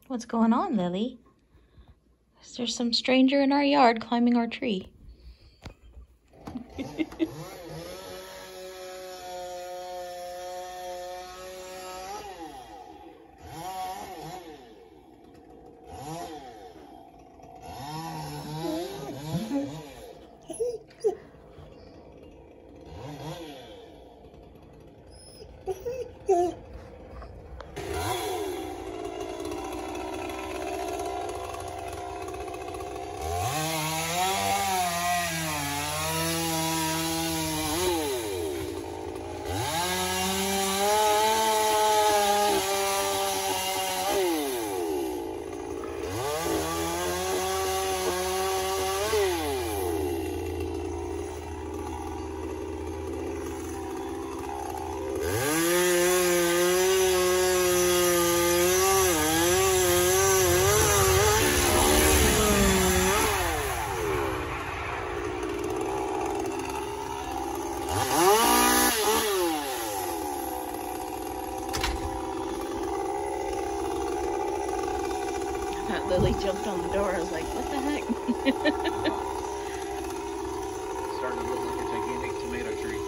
What's going on, Lily? Is there some stranger in our yard climbing our tree? Lily jumped on the door. I was like, what the heck? Starting to look like a gigantic tomato tree.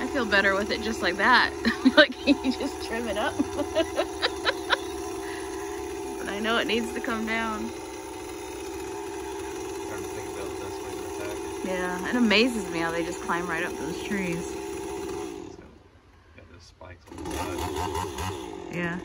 I feel better with it just like that. Like, you just trim it up. But I know it needs to come down. Yeah, it amazes me how they just climb right up those trees. Got those spikes on the side. Yeah.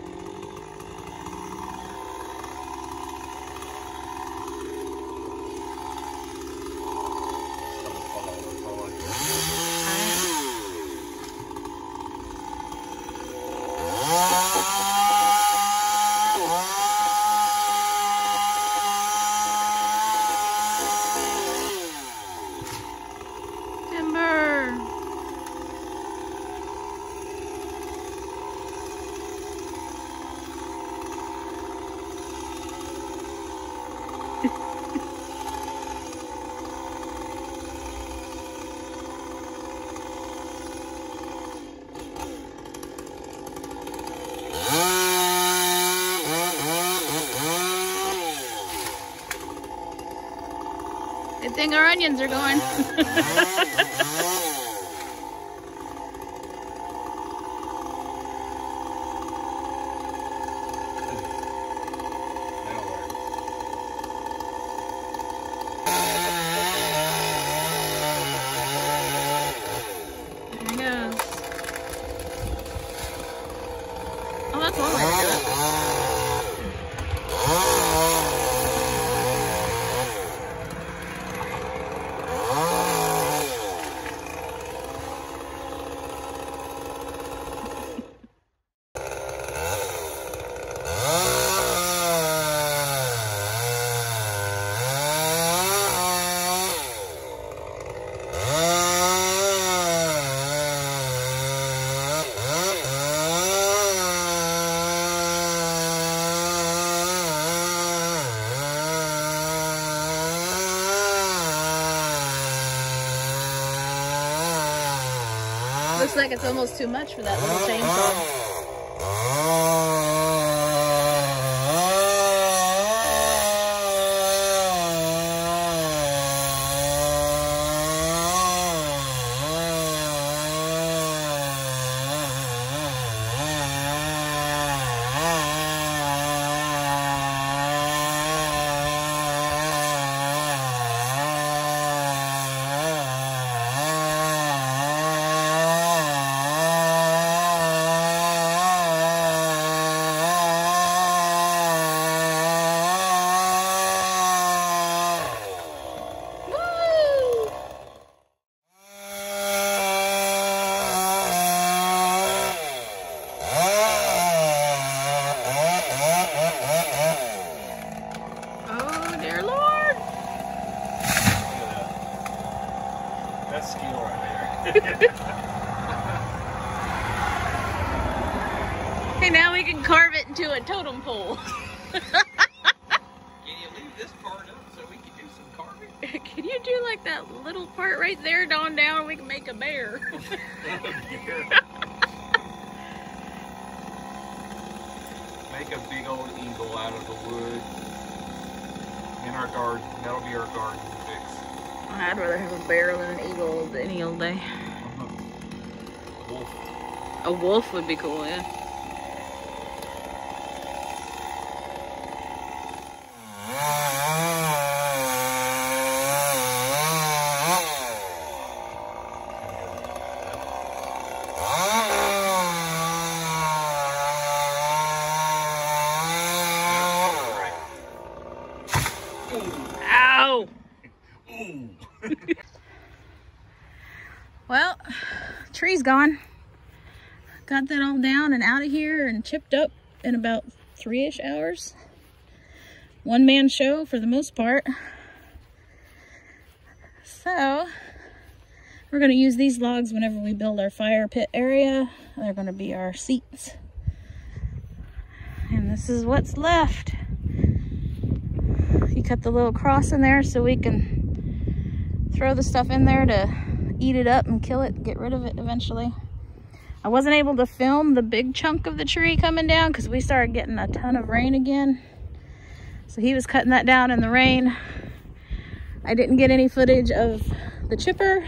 Good thing our onions are going. There he goes. Oh, that's one way to do it. Looks like it's almost too much for that little chainsaw. Okay, now we can carve it into a totem pole. Can you leave this part up so we can do some carving? Can you do like that little part right there on down? We can make a bear. Make a big old eagle out of the wood in our garden. That'll be our garden fix. I'd rather have a bear than an eagle any old day. Wolf. A wolf would be cool, yeah. Ow! Ooh. Well, tree's gone. Got that all down and out of here and chipped up in about 3-ish hours. One-man show for the most part. So, we're going to use these logs whenever we build our fire pit area. They're going to be our seats. And this is what's left. You cut the little cross in there so we can throw the stuff in there to eat it up and kill it, get rid of it eventually. I wasn't able to film the big chunk of the tree coming down because we started getting a ton of rain again. So he was cutting that down in the rain. I didn't get any footage of the chipper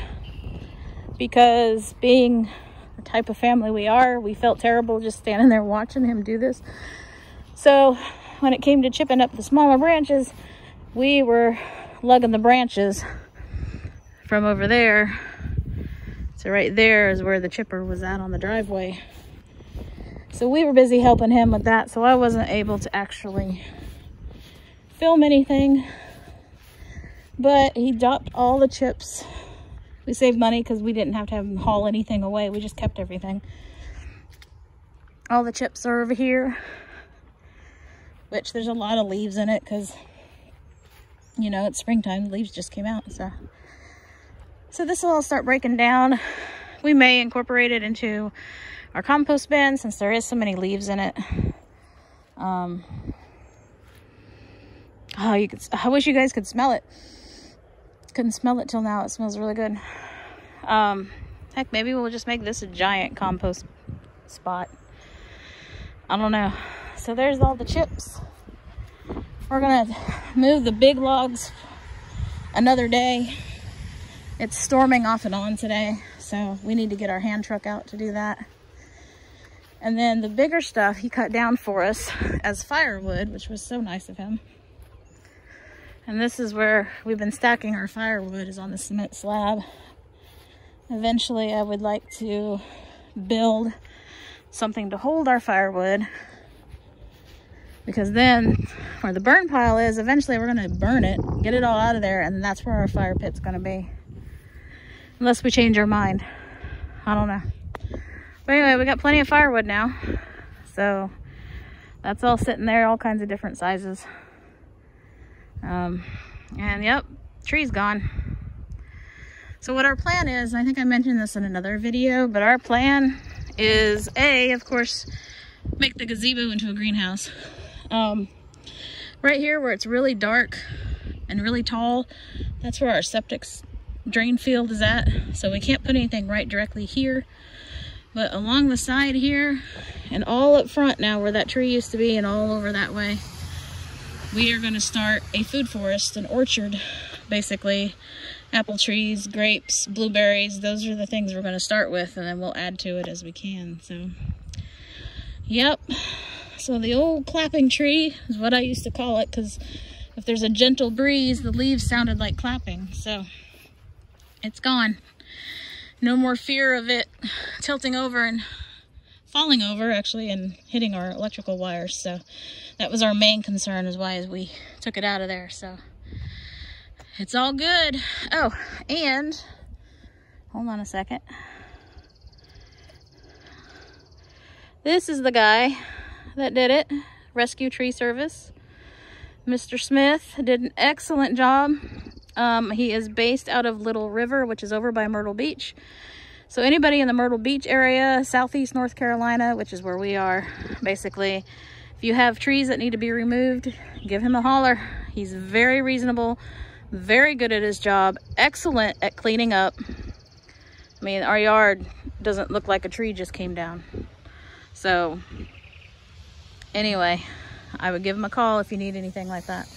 because being the type of family we are, we felt terrible just standing there watching him do this. So when it came to chipping up the smaller branches, we were lugging the branches from over there. So right there is where the chipper was at on the driveway. So we were busy helping him with that, so I wasn't able to actually film anything. But he dropped all the chips. We saved money because we didn't have to have him haul anything away. We just kept everything. All the chips are over here, which there's a lot of leaves in it because, you know, it's springtime. The leaves just came out, so this will all start breaking down. We may incorporate it into our compost bin since there is so many leaves in it. Oh, I wish you guys could smell it. Couldn't smell it till now. It smells really good. Heck, maybe we'll just make this a giant compost spot. I don't know. So there's all the chips. We're gonna move the big logs another day. It's storming off and on today, so we need to get our hand truck out to do that. And then the bigger stuff he cut down for us as firewood, which was so nice of him. And this is where we've been stacking our firewood, is on the cement slab. Eventually I would like to build something to hold our firewood, because then where the burn pile is, eventually we're going to burn it, get it all out of there, and that's where our fire pit's going to be. Unless we change our mind. I don't know. But anyway, we got plenty of firewood now. So that's all sitting there, all kinds of different sizes. And yep, tree's gone. So what our plan is, I think I mentioned this in another video, but our plan is of course, make the gazebo into a greenhouse. Right here where it's really dark and really tall, that's where our septic drain field is at. So we can't put anything right directly here, but along the side here and all up front now where that tree used to be and all over that way, we are going to start a food forest, an orchard, basically. Apple trees, grapes, blueberries, those are the things we're going to start with, and then we'll add to it as we can. So, yep. So the old clapping tree is what I used to call it, because if there's a gentle breeze, the leaves sounded like clapping. So it's gone. No more fear of it tilting over and falling over, actually, and hitting our electrical wires. So that was our main concern, is why we took it out of there. So it's all good. Oh, and hold on a second. This is the guy that did it. Rescue Tree Service. Mr. Smith did an excellent job. He is based out of Little River, which is over by Myrtle Beach. So anybody in the Myrtle Beach area, Southeast North Carolina, which is where we are, basically, if you have trees that need to be removed, give him a holler. He's very reasonable, very good at his job, excellent at cleaning up. I mean, our yard doesn't look like a tree just came down. So anyway, I would give him a call if you need anything like that.